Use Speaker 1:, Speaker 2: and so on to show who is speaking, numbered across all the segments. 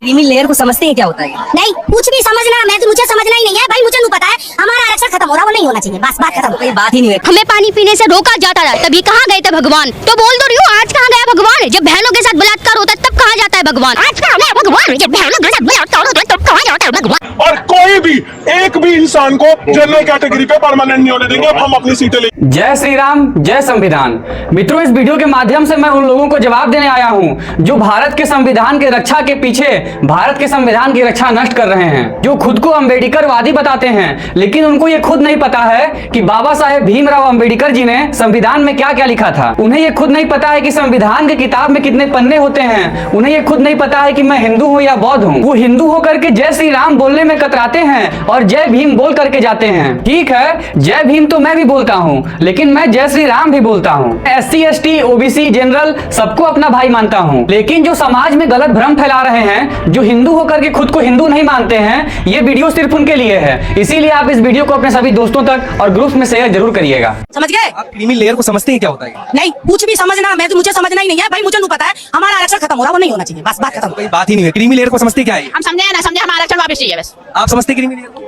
Speaker 1: Creamy layer को समझते हैं क्या होता है?
Speaker 2: नहीं, कुछ भी समझना, मुझे समझना ही नहीं है भाई, मुझे नहीं पता है। हमारा आरक्षण खत्म हो रहा, वो नहीं होना चाहिए, बस बात खत्म।
Speaker 1: कोई बात ही नहीं है।
Speaker 3: हमें पानी पीने से रोका जाता है, तभी कहाँ गए थे भगवान? तो बोल दो रही हूँ, आज कहाँ गया भगवान? जब बहनों के साथ बलात्कार होता है तब कहाँ जाता है भगवान? आज कहाँ गया भगवान? जब बहनों के साथ बलात्कार होता है तब कहाँ जाता है भगवान?
Speaker 4: और कोई भी एक भी इंसान को जनरल कैटेगरी पे परमानेंट नहीं होने देंगे। अब हम अपनी सीटें ले।
Speaker 5: जय श्री राम, जय संविधान। मित्रों, इस वीडियो के माध्यम से मैं उन लोगों को जवाब देने आया हूं जो भारत के संविधान के रक्षा के पीछे भारत के संविधान की रक्षा नष्ट कर रहे हैं, जो खुद को अम्बेडकरवादी बताते हैं, लेकिन उनको ये खुद नहीं पता है कि बाबा साहेब भीमराव अम्बेडकर जी ने संविधान में क्या क्या लिखा था। उन्हें ये खुद नहीं पता है कि संविधान की किताब में कितने पन्ने होते हैं। उन्हें ये खुद नहीं पता है कि मैं हिंदू हूँ या बौद्ध हूँ। वो हिंदू होकर के जय श्री राम बोलने में कतराते हैं और जय भीम बोल करके जाते हैं। ठीक है, जय भीम तो मैं भी बोलता हूँ, लेकिन मैं जय श्री राम भी बोलता हूँ। SC ST OBC जनरल सबको अपना भाई मानता हूँ, लेकिन जो समाज में गलत भ्रम फैला रहे हैं, जो हिंदू होकर के खुद को हिंदू नहीं मानते हैं, ये वीडियो सिर्फ उनके लिए है। इसीलिए आप इस वीडियो को अपने सभी दोस्तों तक और ग्रुप में शेयर जरूर करिएगा।
Speaker 1: समझ गए? आप क्रीमी लेयर को समझते हैं क्या होता है?
Speaker 2: नहीं, कुछ भी समझना, मुझे समझना ही नहीं है भाई, मुझे नहीं पता है। हमारा आरक्षण खत्म हो रहा, वो नहीं होना चाहिए, बस बात खत्म।
Speaker 1: कोई बात ही नहीं है। क्रीमी लेयर को समझते क्या है?
Speaker 6: हम समझे ना समझे, हमारा आरक्षण वापस चाहिए बस।
Speaker 1: आप समझते क्रीमी लेयर को?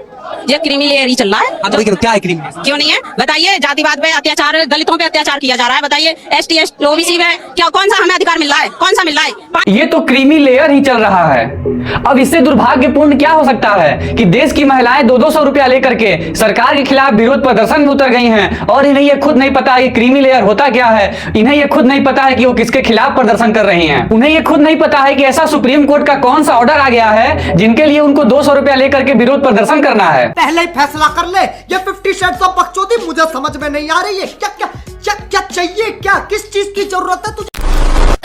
Speaker 6: ये क्रीमी लेयर ही चल रहा है।
Speaker 1: हाँ, तो क्या है क्रीमी लेयर?
Speaker 6: क्यों नहीं है बताइए? जातिवाद पे अत्याचार, दलितों पे अत्याचार किया जा रहा है। बताइए ST ST OBC में क्या कौन सा हमें अधिकार मिल रहा है? कौन सा मिल रहा है?
Speaker 5: ये तो क्रीमी लेयर ही चल रहा है। अब इससे दुर्भाग्यपूर्ण क्या हो सकता है कि देश की महिलाएं 200-200 रुपया लेकर के सरकार के खिलाफ विरोध प्रदर्शन में उतर गई हैं और इन्हें ये खुद नहीं पता है कि क्रीमी लेयर होता क्या है। इन्हें ये खुद नहीं पता है कि वो किसके खिलाफ प्रदर्शन कर रही हैं। उन्हें ये खुद नहीं पता है कि ऐसा सुप्रीम कोर्ट का कौन सा ऑर्डर आ गया है जिनके लिए उनको 200 रुपया लेकर के विरोध प्रदर्शन करना है।
Speaker 7: पहले ही फैसला कर ले। ये 50 शेड्स ऑफ बकचोदी मुझे समझ में नहीं आ रही है। क्या क्या क्या क्या चाहिए, क्या किस चीज की जरूरत है तुझे?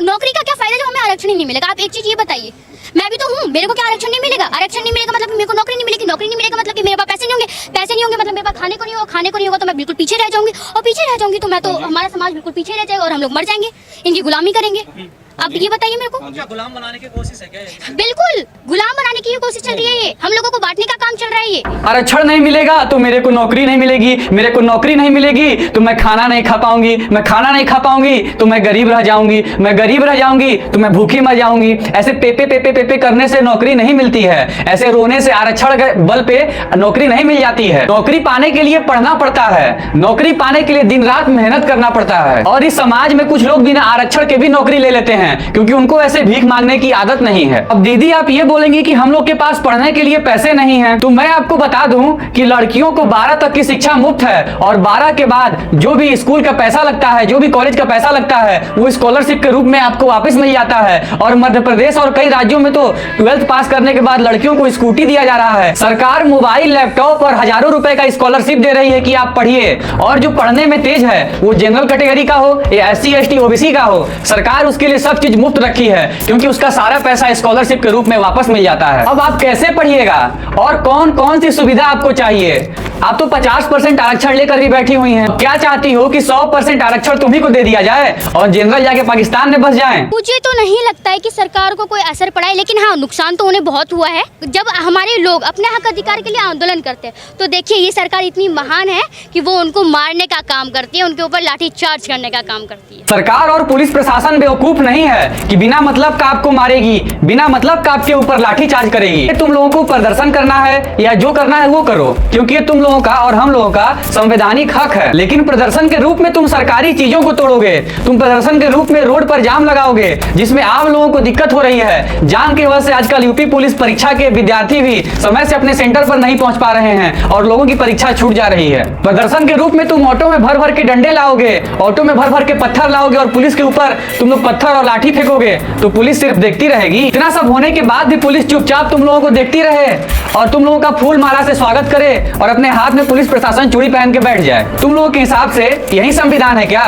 Speaker 3: नौकरी का क्या फायदा जब हमें आरक्षण नहीं मिलेगा? आप एक चीज ये बताइए, मैं भी तो हूँ, मेरे को क्या आरक्षण नहीं मिलेगा? आरक्षण नहीं मिलेगा मतलब मेरे को नौकरी नहीं मिलेगी, नौकरी नहीं मिलेगा मतलब कि मेरे पास पैसे नहीं होंगे, पैसे नहीं होंगे मतलब मेरे पास खाने को नहीं होगा, खाने को नहीं होगा तो मैं बिल्कुल पीछे रह जाऊंगी, और पीछे रह जाऊंगी तो मैं तो हमारा समाज बिल्कुल पीछे रह जाएगा और हम लोग मर जाएंगे, इनकी गुलामी करेंगे। आप ये बताइए मेरे को,
Speaker 8: गुलाम बनाने की कोशिश है क्या?
Speaker 3: बिल्कुल गुलाम बनाने की कोशिश चल रही है। ये हम लोगों को बांटने का काम चल रहा है। ये
Speaker 5: आरक्षण नहीं मिलेगा तो मेरे को नौकरी नहीं मिलेगी, मेरे को नौकरी नहीं मिलेगी तो मैं खाना नहीं खा पाऊंगी, मैं खाना नहीं खा पाऊंगी तो मैं गरीब रह जाऊंगी, मैं गरीब रह जाऊंगी तो मैं भूखी मर जाऊंगी। ऐसे पेपे पेपे पेपे करने से नौकरी नहीं मिलती है, ऐसे रोने से आरक्षण के बल पे नौकरी नहीं मिल जाती है। नौकरी पाने के लिए पढ़ना पड़ता है, नौकरी पाने के लिए दिन रात मेहनत करना पड़ता है। और इस समाज में कुछ लोग बिना आरक्षण के भी नौकरी ले लेते हैं क्योंकि उनको ऐसे भीख मांगने की आदत नहीं है। अब दीदी आप ये बोलेंगी कि हम लोग के पास पढ़ने के लिए पैसे नहीं हैं, तो मैं आपको बता दूं कि लड़कियों को 12 तक की शिक्षा मुफ्त है और 12 के बाद जो भी स्कूल का पैसा लगता है, जो भी कॉलेज का पैसा लगता है, वो स्कॉलरशिप के रूप में आपको वापस मिल जाता है। और मध्य प्रदेश और कई राज्यों में तो 12th पास करने के बाद लड़कियों को स्कूटी दिया जा रहा है। सरकार मोबाइल, लैपटॉप और हजारों रुपए का स्कॉलरशिप दे रही है कि आप पढ़िए। और जो पढ़ने में तेज है वो जनरल कैटेगरी का हो या SC ST OBC का हो, सरकार उसके लिए सब चीज मुफ्त रखी है क्योंकि उसका सारा पैसा स्कॉलरशिप के रूप में वापस मिल जाता है। अब आप कैसे पढ़िएगा और कौन कौन सी सुविधा आपको चाहिए? आप तो 50% आरक्षण लेकर भी बैठी हुई हैं। क्या चाहती हो कि 100% आरक्षण तुम्ही को दे दिया जाए और जनरल जाके पाकिस्तान में बस जाएं?
Speaker 3: मुझे तो नहीं लगता है कि सरकार को कोई असर पड़ा है, लेकिन हाँ नुकसान तो उन्हें बहुत हुआ है। जब हमारे लोग अपने हक अधिकार के लिए आंदोलन करते हैं तो देखिए ये सरकार इतनी महान है कि वो उनको मारने का काम करती है, उनके ऊपर लाठी चार्ज करने का काम करती है।
Speaker 5: सरकार और पुलिस प्रशासन बेवकूफ नहीं है कि बिना मतलब का आपको मारेगी, बिना मतलब का आपके ऊपर लाठी चार्ज करेगी। तुम लोगों को प्रदर्शन करना है या जो करना है वो करो, क्योंकि ये तुम लोगों का और हम लोगों का संवैधानिक हक है। लेकिन प्रदर्शन के रूप में तुम सरकारी चीजों को तोड़ोगे, तुम प्रदर्शन के रूप में रोड पर जाम लगाओगे जिसमें आम लोगों को दिक्कत हो रही है। जाम की वजह से आजकल यूपी पुलिस परीक्षा के विद्यार्थी भी समय से अपने सेंटर पर नहीं पहुंच पा रहे हैं और लोगों की परीक्षा छूट जा रही है। प्रदर्शन के रूप में तुम ऑटो में भर भर के डंडे लाओगे, ऑटो में भर भर के पत्थर लाओगे और पुलिस के ऊपर तुम लोग पत्थर और लाठी फेंकोगे तो पुलिस सिर्फ देखती रहेगी। इतना सब होने के बाद भी पुलिस चुपचाप तुम लोगों को देखती रहे और तुम लोगों का फूल माला से स्वागत करे और अपने हाथ में पुलिस प्रशासन चूड़ी पहन के बैठ जाए। तुम लोगों के हिसाब से यही संविधान है क्या?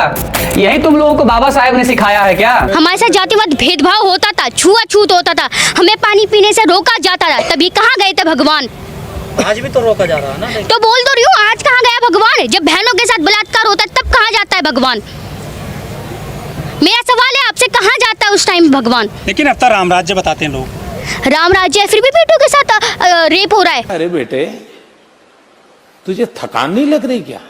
Speaker 5: यही तुम लोगों को बाबा साहेब ने सिखाया है क्या?
Speaker 3: हमारे साथ जातिवाद भेदभाव होता था, छुआछूत होता था, हमें पानी पीने से रोका जाता था, तभी कहाँ गए थे भगवान?
Speaker 8: आज भी तो रोका जा रहा है ना।
Speaker 3: तो बोल दो रही हूँ, आज कहाँ गया भगवान? जब बहनों के साथ बलात्कार होता है तब कहाँ जाता है भगवान? मेरा सवाल है आपसे, कहाँ जाता है उस टाइम भगवान?
Speaker 8: लेकिन अब तक राम राज्य बताते हैं लोग,
Speaker 3: राम राज्य है, फिर भी बेटों के साथ रेप हो रहा है।
Speaker 9: अरे बेटे तुझे थकान नहीं लग रही क्या?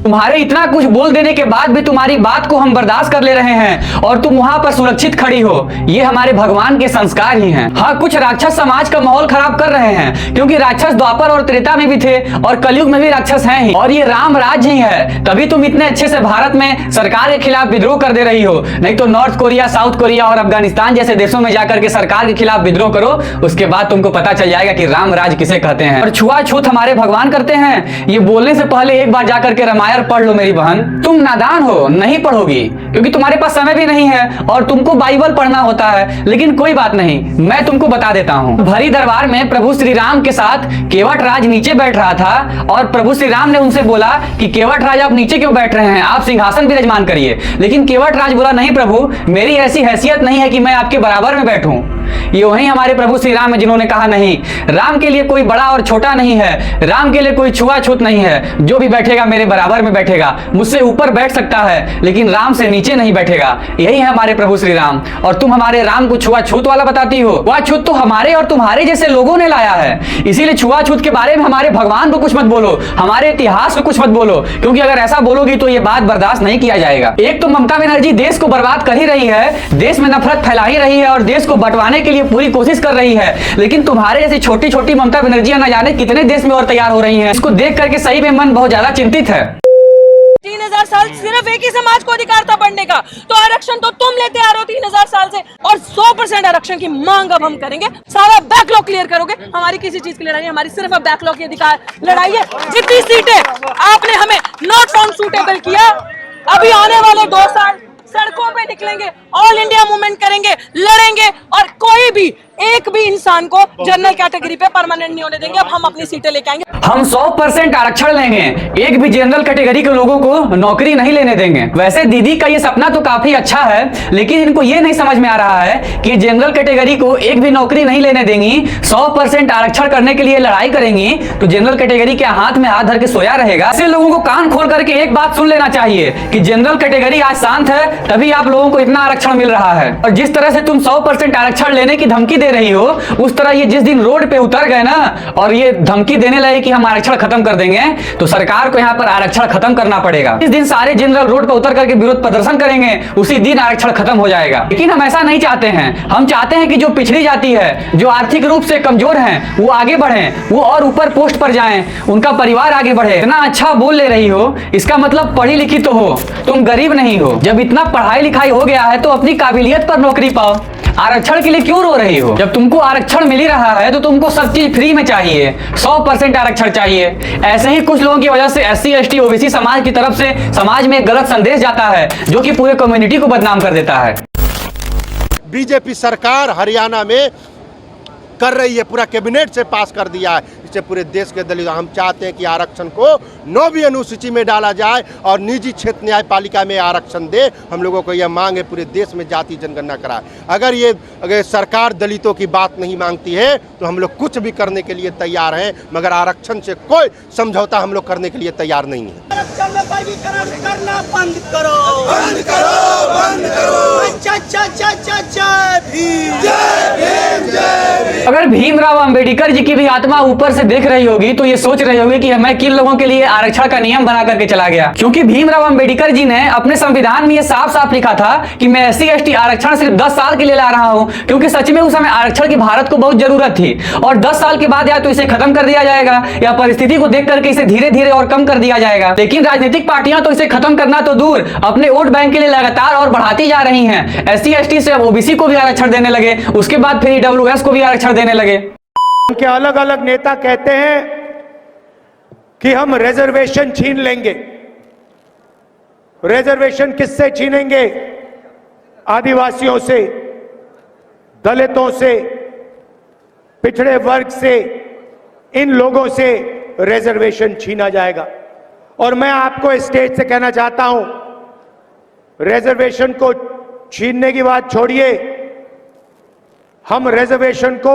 Speaker 5: तुम्हारे इतना कुछ बोल देने के बाद भी तुम्हारी बात को हम बर्दाश्त कर ले रहे हैं और तुम वहां पर सुरक्षित खड़ी हो। ये हमारे भगवान के संस्कार ही हैं। हाँ, कुछ राक्षस समाज का माहौल खराब कर रहे हैं, क्योंकि राक्षस द्वापर और त्रेता में भी थे और कलयुग में भी राक्षस हैं ही, और ये राम राज्य ही है। तभी तुम इतने अच्छे से भारत में सरकार के खिलाफ विद्रोह कर दे रही हो। नहीं तो नॉर्थ कोरिया, साउथ कोरिया और अफगानिस्तान जैसे देशों में जाकर के सरकार के खिलाफ विद्रोह करो, उसके बाद तुमको पता चल जाएगा कि राम राज्य किसे कहते हैं। और छुआछूत हमारे भगवान करते हैं, ये बोलने से पहले एक बार जाकर के रामायण पढ़ लो मेरी बहन। तुम नादान हो, नहीं पढ़ोगी क्योंकि तुम्हारे पास समय भी नहीं है और तुमको बाइबल पढ़ना होता है। लेकिन कोई बात नहीं, मैं तुमको बता देता हूँ। भरी दरबार में प्रभु श्री राम के साथ केवट राज नीचे बैठ रहा था और प्रभु श्री राम ने उनसे बोला कि केवट राज आप नीचे क्यों बैठ रहे हैं, आप सिंहासन विराजमान करिए। लेकिन केवट राज बोला, नहीं प्रभु, मेरी ऐसी हैसियत नहीं है कि मैं आपके बराबर में बैठूं। ये वही हमारे प्रभु श्री राम है जिन्होंने कहा, नहीं, राम के लिए कोई बड़ा और छोटा नहीं है, राम के लिए कोई छुआछूत नहीं है। जो भी बैठेगा मेरे बराबर में बैठेगा, मुझसे ऊपर बैठ सकता है लेकिन राम से नीचे नहीं बैठेगा। यही है हमारे प्रभु श्री राम। और तुम हमारे राम को छुआछूत वाला बताती हो। छुआछूत तो हमारे और तुम्हारे जैसे लोगों ने लाया है, इसीलिए छुआछूत के बारे में हमारे भगवान को कुछ मत बोलो, हमारे इतिहास को कुछ मत बोलो, क्योंकि अगर ऐसा बोलोगी तो ये बात बर्दाश्त नहीं किया जाएगा। एक तो ममता बनर्जी देश को बर्बाद कर ही रही है, देश में नफरत फैला ही रही है और देश को बंटवाने के लिए पूरी कोशिश कर रही है। लेकिन तुम्हारे जैसी छोटी छोटी ममता बनर्जियां न जाने कितने देश में और तैयार हो रही हैं। इसको देख करके सही में मन बहुत ज्यादा चिंतित है।
Speaker 6: 3000 साल सिर्फ एक ही समाज को अधिकार था बढ़ने का, तो आरक्षण तो तुम लेते आ रहे हो 3000 साल से, और 100% आरक्षण की मांग अब हम करेंगे। सारा बैकलॉग क्लियर करोगे, हमारी किसी चीज की लड़ाई नहीं, हमारी सिर्फ अब बैकलॉग की अधिकार लड़ाई है। जितनी सीटें आपने हमें नॉट फाउंड सूटेबल किया, अभी आने वाले 2 साल सड़कों पे निकलेंगे, ऑल इंडिया मूवमेंट करेंगे, लड़ेंगे, और कोई भी एक भी इंसान को जनरल कैटेगरी पे परमानेंट नहीं होने देंगे। अब हम अपनी सीटें लेके आएंगे।
Speaker 5: हम 100% आरक्षण लेंगे, एक भी जनरल कैटेगरी के लोगों को नौकरी नहीं लेने देंगे। वैसे दीदी का ये सपना तो काफी अच्छा है, लेकिन इनको ये नहीं समझ में आ रहा है कि जनरल कैटेगरी को एक भी नौकरी नहीं लेने देंगी, 100% आरक्षण करने के लिए लड़ाई करेंगी, तो जनरल कैटेगरी के हाथ में हाथ धर के सोया रहेगा। ऐसे लोगों को कान खोल करके एक बात सुन लेना चाहिए कि जनरल कैटेगरी आज शांत है, तभी आप लोगों को इतना आरक्षण मिल रहा है। और जिस तरह से तुम 100% आरक्षण लेने की धमकी दे रही हो, उस तरह ये जिस दिन रोड पे उतर गए ना और ये धमकी देने लगे कि हम आरक्षण खत्म कर देंगे, तो सरकार को यहाँ पर आरक्षण खत्म करना पड़ेगा। इस दिन सारे जनरल रोड पर उतर करके विरोध प्रदर्शन करेंगे, उसी दिन आरक्षण खत्म हो जाएगा। लेकिन हम ऐसा नहीं चाहते हैं। हम चाहते हैं कि जो पिछड़ी जाति है, जो आर्थिक रूप से कमजोर हैं, वो आगे बढ़े, वो और ऊपर पोस्ट पर जाएं, उनका परिवार आगे बढ़े। इतना अच्छा बोल ले रही हो, इसका मतलब पढ़ी लिखी तो हो, तुम गरीब नहीं हो। जब इतना पढ़ाई लिखाई हो गया है तो अपनी काबिलियत पर नौकरी पाओ। आरक्षण के लिए क्यों रो रही हो? जब तुमको आरक्षण मिल ही रहा है तो तुमको सब चीज फ्री में चाहिए, 100% आरक्षण चाहिए। ऐसे ही कुछ लोगों की वजह से SC ST OBC समाज की तरफ से समाज में एक गलत संदेश जाता है, जो कि पूरे कम्युनिटी को बदनाम कर देता है।
Speaker 9: बीजेपी सरकार हरियाणा में कर रही है, पूरा कैबिनेट से पास कर दिया है। इससे पूरे देश के दलित, हम चाहते हैं कि आरक्षण को 9वीं अनुसूची में डाला जाए और निजी क्षेत्र न्यायपालिका में आरक्षण दे। हम लोगों को यह मांग है, पूरे देश में जाति जनगणना कराए। अगर सरकार दलितों की बात नहीं मांगती है तो हम लोग कुछ भी करने के लिए तैयार हैं, मगर आरक्षण से कोई समझौता हम लोग करने के लिए तैयार नहीं है।
Speaker 7: आरक्षण में वर्गीकरण करना बंद करो, बंद करो, बंद करो।
Speaker 5: अगर भीमराव अंबेडकर जी की भी आत्मा ऊपर से देख रही होगी तो ये सोच रही होगी कि मैं किन लोगों के लिए आरक्षण का नियम बना करके चला गया, क्योंकि भीमराव अंबेडकर जी ने अपने संविधान में ये साफ साफ लिखा था कि मैं SC ST आरक्षण सिर्फ 10 साल के लिए ला रहा हूं, क्योंकि सच में उस समय आरक्षण की भारत को बहुत जरूरत थी। और 10 साल के बाद या तो इसे खत्म कर दिया जाएगा या परिस्थिति को देख करके इसे धीरे धीरे और कम कर दिया जाएगा। लेकिन राजनीतिक पार्टियां तो इसे खत्म करना तो दूर, अपने वोट बैंक के लिए लगातार और बढ़ाती जा रही हैं। SC ST से OBC को भी आरक्षण देने लगे, उसके बाद फिर EWS को भी आरक्षण देने लगे।
Speaker 10: उनके अलग अलग नेता कहते हैं कि हम रिजर्वेशन छीन लेंगे। रिजर्वेशन किससे छीनेंगे? आदिवासियों से, दलितों से, पिछड़े वर्ग से, इन लोगों से रिजर्वेशन छीना जाएगा। और मैं आपको इस स्टेज से कहना चाहता हूं, रिजर्वेशन को छीनने की बात छोड़िए, हम रिजर्वेशन को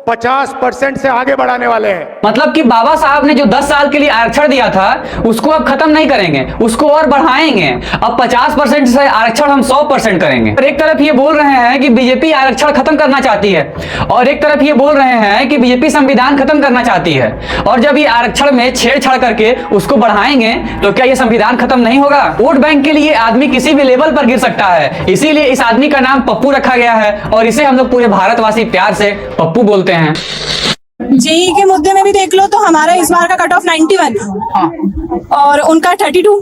Speaker 10: 50% से आगे बढ़ाने वाले हैं।
Speaker 5: मतलब कि बाबा साहब ने जो 10 साल के लिए आरक्षण दिया था उसको अब खत्म नहीं करेंगे, उसको और बढ़ाएंगे। अब 50% से आरक्षण हम 100% करेंगे। और एक तरफ ये बोल रहे हैं कि बीजेपी आरक्षण खत्म करना चाहती है और एक तरफ ये बोल रहे हैं कि बीजेपी संविधान खत्म करना चाहती है। और जब ये आरक्षण में छेड़छाड़ करके उसको बढ़ाएंगे तो क्या ये संविधान खत्म नहीं होगा? वोट बैंक के लिए आदमी किसी भी लेवल पर गिर सकता है, इसीलिए इस आदमी का नाम पप्पू रखा गया है और इसे हम लोग पूरे भारतवासी प्यार से पप्पू बोलते हैं।
Speaker 6: जेई के मुद्दे में भी देख लो तो हमारा इस बार का कट ऑफ 91 और उनका 32,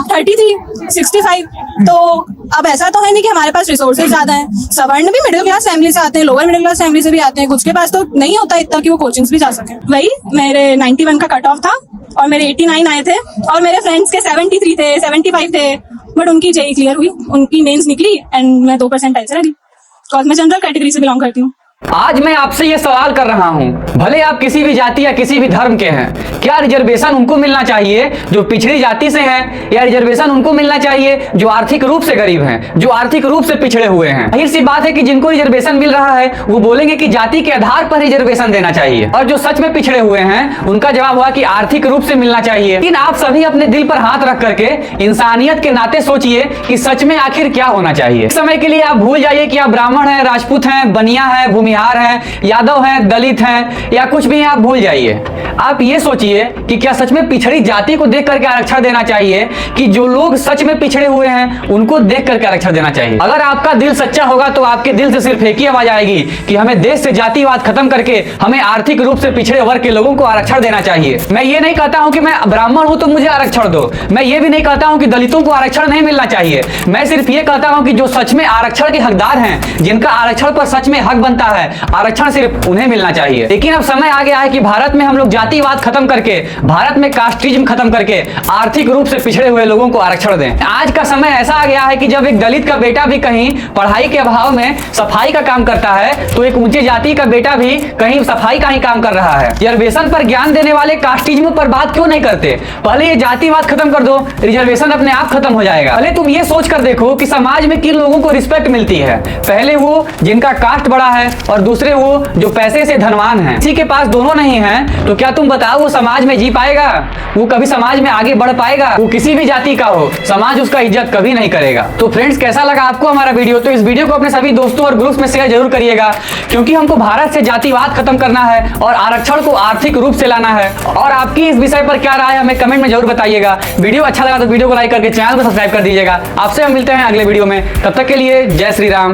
Speaker 6: 33, 65। तो अब ऐसा तो है नहीं कि हमारे पास रिसोर्सेज ज्यादा हैं। सवर्ण भी मिडिल क्लास फैमिली से आते हैं, लोअर मिडिल क्लास फैमिली से भी आते हैं, कुछ के पास तो नहीं होता इतना कि वो कोचिंग्स भी जा सके। वही मेरे 91 का कट ऑफ था और मेरे 89 आए थे और मेरे फ्रेंड्स के 73 थे, 75 थे, बट उनकी जेई क्लियर हुई, उनकी मेंस निकली एंड मैं 2% ऐसे रही बिकॉज मैं जनरल कैटेगरी से बिलोंग करती हूँ।
Speaker 5: आज मैं आपसे ये सवाल कर रहा हूं, भले आप किसी भी जाति या किसी भी धर्म के हैं, क्या रिजर्वेशन उनको मिलना चाहिए जो पिछड़ी जाति से हैं, या रिजर्वेशन उनको मिलना चाहिए जो आर्थिक रूप से गरीब हैं, जो आर्थिक रूप से पिछड़े हुए हैं? जाहिर सी बात है कि जिनको रिजर्वेशन मिल रहा है वो बोलेंगे कि जाति के आधार पर रिजर्वेशन देना चाहिए, और जो सच में पिछड़े हुए हैं उनका जवाब हुआ कि आर्थिक रूप से मिलना चाहिए। लेकिन आप सभी अपने दिल पर हाथ रख करके इंसानियत के नाते सोचिए कि सच में आखिर क्या होना चाहिए। इस समय के लिए आप भूल जाइए कि आप ब्राह्मण हैं, राजपूत हैं, बनिया हैं, भूमिहार हैं, यादव हैं, दलित हैं या कुछ भी हैं, आप भूल जाइए। आप ये सोचिए कि क्या सच में पिछड़ी जाति को देख करके आरक्षण देना चाहिए कि जो लोग सच में पिछड़े हुए हैं उनको देख करके आरक्षण देना चाहिए? अगर आपका दिल सच्चा होगा तो आपके दिल से सिर्फ एक ही आवाज आएगी कि हमें देश से जातिवाद खत्म करके हमें आर्थिक रूप से पिछड़े वर्ग के लोगों को आरक्षण देना चाहिए। मैं ये नहीं कहता हूं कि मैं ब्राह्मण हूं तो मुझे आरक्षण दो, मैं ये भी नहीं कहता हूं कि दलितों को आरक्षण नहीं मिलना चाहिए। मैं सिर्फ ये कहता हूं कि जो सच में आरक्षण के हकदार हैं, जिनका आरक्षण पर सच में हक बनता है, आरक्षण सिर्फ उन्हें मिलना चाहिए। लेकिन अब समय आ गया है कि भारत में हम लोग जातिवाद खत्म करके, भारत में कास्टिज्म खत्म करके आर्थिक रूप से पिछड़े हुए लोगों को आरक्षण दें। आज का समय ऐसा आ गया है कि जब एक दलित का बेटा भी कहीं पढ़ाई के अभाव में सफाई का काम करता है तो एक ऊंचे जाति का बेटा भी कहीं सफाई का ही काम कर रहा है। रिजर्वेशन पर ज्ञान देने वाले कास्टिज्म पर बात क्यों नहीं करते? पहले ये जातिवाद खत्म कर दो, रिजर्वेशन अपने आप खत्म हो जाएगा। पहले तुम ये सोच कर देखो कि समाज में किन लोगों को रिस्पेक्ट मिलती है। पहले वो जिनका कास्ट बड़ा है और दूसरे वो जो पैसे से धनवान हैं। किसी के पास दोनों नहीं हैं तो क्या तुम बताओ वो समाज में जी पाएगा? वो कभी समाज में आगे बढ़ पाएगा? वो किसी भी जाति का हो, समाज उसका इज्जत कभी नहीं करेगा। तो फ्रेंड्स, कैसा लगा आपको हमारा वीडियो? तो इस वीडियो को अपने सभी दोस्तों और ग्रुप्स में शेयर जरूर करिएगा, क्योंकि हमको भारत से जातिवाद खत्म करना है और आरक्षण को आर्थिक रूप से लाना है। और आपकी इस विषय पर क्या राय है हमें कमेंट में जरूर बताइएगा। वीडियो अच्छा लगा तो वीडियो को लाइक करके चैनल को सब्सक्राइब कर दीजिएगा। आपसे हम मिलते हैं अगले वीडियो में, तब तक के लिए जय श्री राम।